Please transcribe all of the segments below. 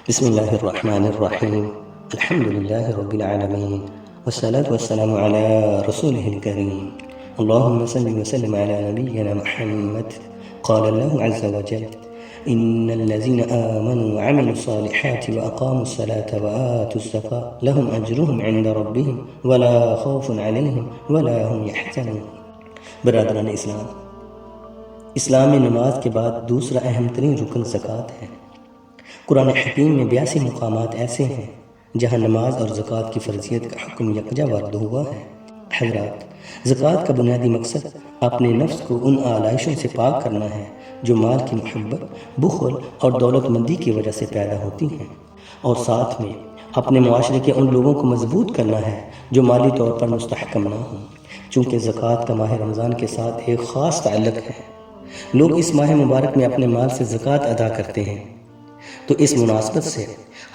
بسم الله الرحمن الرحيم. الحمد لله رب العالمين، والصلاة والسلام على رسوله الكريم. اللهم صل وسلم على نبينا محمد. قال الله عز وجل: إن الذين آمنوا وعملوا الصالحات وأقاموا الصلاة وآتوا الزكاة لهم أجرهم عند ربهم ولا خوف عليهم ولا هم يحزنون. برادران اسلام میں نماز کے بعد دوسرا اہم ترین رکن زکوٰۃ ہے۔ قرآن حکیم میں 82 مقامات ایسے ہیں جہاں نماز اور زکوٰۃ کی فرضیت کا حکم یکجا وارد ہوا ہے۔ حضرات، زکوٰۃ کا بنیادی مقصد اپنے نفس کو ان آلائشوں سے پاک کرنا ہے جو مال کی محبت، بخل اور دولت مندی کی وجہ سے پیدا ہوتی ہیں، اور ساتھ میں اپنے معاشرے کے ان لوگوں کو مضبوط کرنا ہے جو مالی طور پر مستحکم نہ ہوں۔ چونکہ زکوٰۃ کا ماہ رمضان کے ساتھ ایک خاص تعلق ہے، لوگ اس ماہ مبارک میں اپنے مال سے زکوٰۃ ادا کرتے ہیں، تو اس مناسبت سے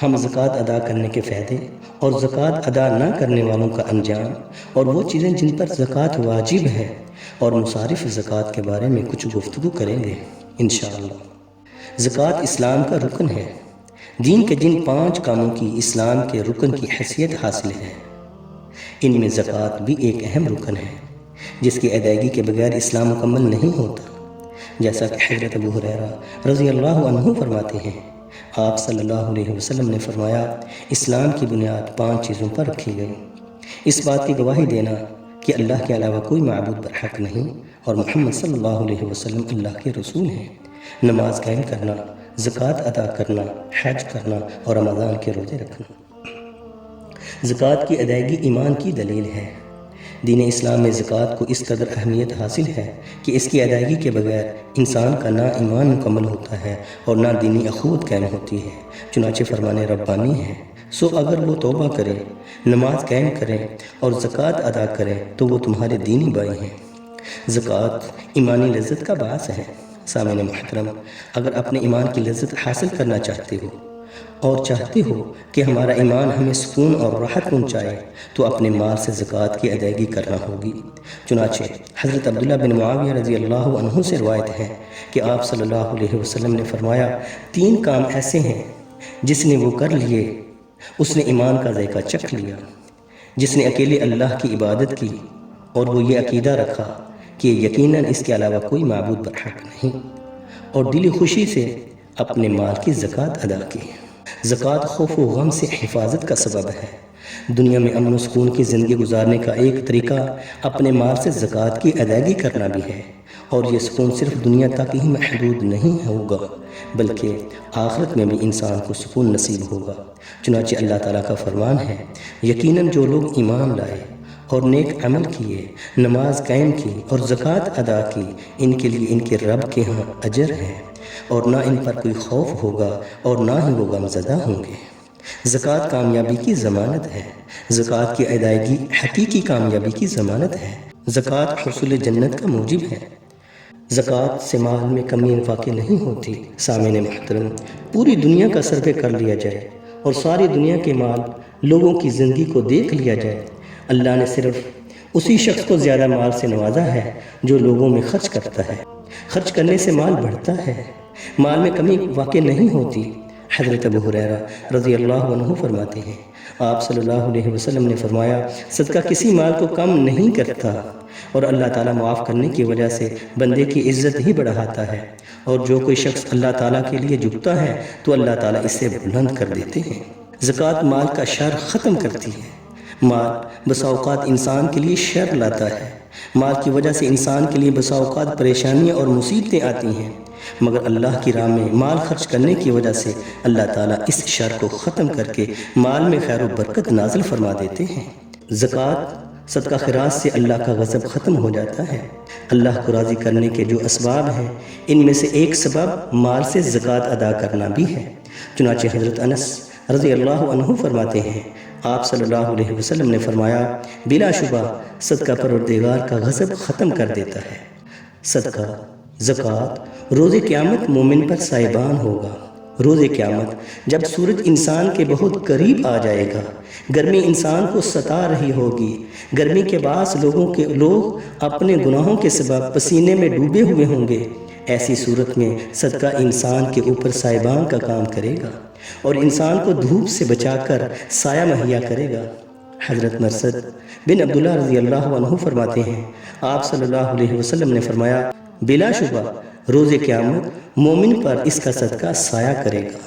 ہم زکوٰۃ ادا کرنے کے فائدے اور زکوٰۃ ادا نہ کرنے والوں کا انجام اور وہ چیزیں جن پر زکوٰۃ واجب ہے اور مصارف زکوٰۃ کے بارے میں کچھ گفتگو کریں گے انشاءاللہ۔ زکوٰۃ اسلام کا رکن ہے۔ دین کے جن 5 کاموں کی اسلام کے رکن کی حیثیت حاصل ہے، ان میں زکوٰۃ بھی ایک اہم رکن ہے جس کی ادائیگی کے بغیر اسلام مکمل نہیں ہوتا۔ جیسا کہ حضرت ابو ہریرہ رضی اللہ عنہ فرماتے ہیں، آپ صلی اللہ علیہ وسلم نے فرمایا، اسلام کی بنیاد 5 چیزوں پر رکھی گئی: اس بات کی گواہی دینا کہ اللہ کے علاوہ کوئی معبود برحق نہیں اور محمد صلی اللہ علیہ وسلم اللہ کے رسول ہیں، نماز قائم کرنا، زکوٰۃ ادا کرنا، حج کرنا اور رمضان کے روزے رکھنا۔ زکوٰۃ کی ادائیگی ایمان کی دلیل ہے۔ دین اسلام میں زکوٰۃ کو اس قدر اہمیت حاصل ہے کہ اس کی ادائیگی کے بغیر انسان کا نہ ایمان مکمل ہوتا ہے اور نہ دینی اخوت قائم ہوتی ہے۔ چنانچہ فرمان ربانی ہے، سو اگر وہ توبہ کریں، نماز قائم کریں اور زکوٰۃ ادا کریں تو وہ تمہارے دینی بھائی ہیں۔ زکوٰۃ ایمانی لذت کا باعث ہے۔ سامعین محترم، اگر اپنے ایمان کی لذت حاصل کرنا چاہتے ہو اور چاہتے ہو کہ ہمارا ایمان ہمیں سکون اور راحت پہنچائے تو اپنے مال سے زکوٰۃ کی ادائیگی کرنا ہوگی۔ چنانچہ حضرت عبداللہ بن معاویہ رضی اللہ عنہ سے روایت ہے کہ آپ صلی اللہ علیہ وسلم نے فرمایا، 3 کام ایسے ہیں جس نے وہ کر لیے اس نے ایمان کا ذائقہ چکھ لیا، جس نے اکیلے اللہ کی عبادت کی اور وہ یہ عقیدہ رکھا کہ یقیناً اس کے علاوہ کوئی معبود برحق نہیں، اور دلی خوشی سے اپنے مال کی زکوٰۃ ادا کی۔ زکوٰۃ خوف و غم سے حفاظت کا سبب ہے۔ دنیا میں امن و سکون کی زندگی گزارنے کا ایک طریقہ اپنے مال سے زکوٰۃ کی ادائیگی کرنا بھی ہے، اور یہ سکون صرف دنیا تک ہی محدود نہیں ہوگا بلکہ آخرت میں بھی انسان کو سکون نصیب ہوگا۔ چنانچہ اللہ تعالیٰ کا فرمان ہے، یقیناً جو لوگ ایمان لائے اور نیک عمل کیے، نماز قائم کی اور زکوٰۃ ادا کی، ان کے لیے ان کے رب کے ہاں اجر ہے اور نہ ان پر کوئی خوف ہوگا اور نہ ہی وہ غمزدہ ہوں گے۔ زکوٰۃ کامیابی کی ضمانت ہے۔ زکوٰۃ کی ادائیگی حقیقی کامیابی کی ضمانت ہے۔ زکوٰۃ حصول جنت کا موجب ہے۔ زکوٰۃ سے مال میں کمی واقع نہیں ہوتی۔ سامعین محترم، پوری دنیا کا سروے کر لیا جائے اور ساری دنیا کے مال لوگوں کی زندگی کو دیکھ لیا جائے، اللہ نے صرف اسی شخص کو زیادہ مال سے نوازا ہے جو لوگوں میں خرچ کرتا ہے۔ خرچ کرنے سے مال بڑھتا ہے، مال میں کمی واقع نہیں ہوتی۔ حضرت ابو ہریرہ رضی اللہ عنہ فرماتے ہیں، آپ صلی اللہ علیہ وسلم نے فرمایا، صدقہ کسی مال کو کم نہیں کرتا اور اللہ تعالیٰ معاف کرنے کی وجہ سے بندے کی عزت ہی بڑھاتا ہے، اور جو کوئی شخص اللہ تعالیٰ کے لیے جھکتا ہے تو اللہ تعالیٰ اسے بلند کر دیتے ہیں۔ زکوٰۃ مال کا شر ختم کرتی ہے۔ مال بسا اوقات انسان کے لیے شر لاتا ہے۔ مال کی وجہ سے انسان کے لیے بسا اوقات پریشانیاں اور مصیبتیں آتی ہیں، مگر اللہ کی راہ میں مال خرچ کرنے کی وجہ سے اللہ تعالیٰ اس شر کو ختم کر کے مال میں خیر و برکت نازل فرما دیتے ہیں۔ زکوٰۃ صدقہ خیرات سے اللہ کا غضب ختم ہو جاتا ہے۔ اللہ کو راضی کرنے کے جو اسباب ہیں، ان میں سے ایک سبب مال سے زکوٰۃ ادا کرنا بھی ہے۔ چنانچہ حضرت انس رضی اللہ عنہ فرماتے ہیں، آپ صلی اللہ علیہ وسلم نے فرمایا، بلا شبہ صدقہ پروردگار کا غضب ختم کر دیتا ہے۔ صدقہ، زکوٰۃ روز قیامت مومن پر سائبان ہوگا۔ روز قیامت جب سورج انسان کے بہت قریب آ جائے گا، گرمی انسان کو ستا رہی ہوگی، گرمی کے باعث لوگ اپنے گناہوں کے سبب پسینے میں ڈوبے ہوئے ہوں گے، ایسی صورت میں صدقہ انسان کے اوپر سائبان کا کام کرے گا اور انسان کو دھوپ سے بچا کر سایہ مہیا کرے گا۔ حضرت مرثد بن عبداللہ رضی اللہ عنہ فرماتے ہیں، آپ صلی اللہ علیہ وسلم نے فرمایا، بلا شبہ روز قیامت مومن پر اس کا صدقہ سایہ کرے گا۔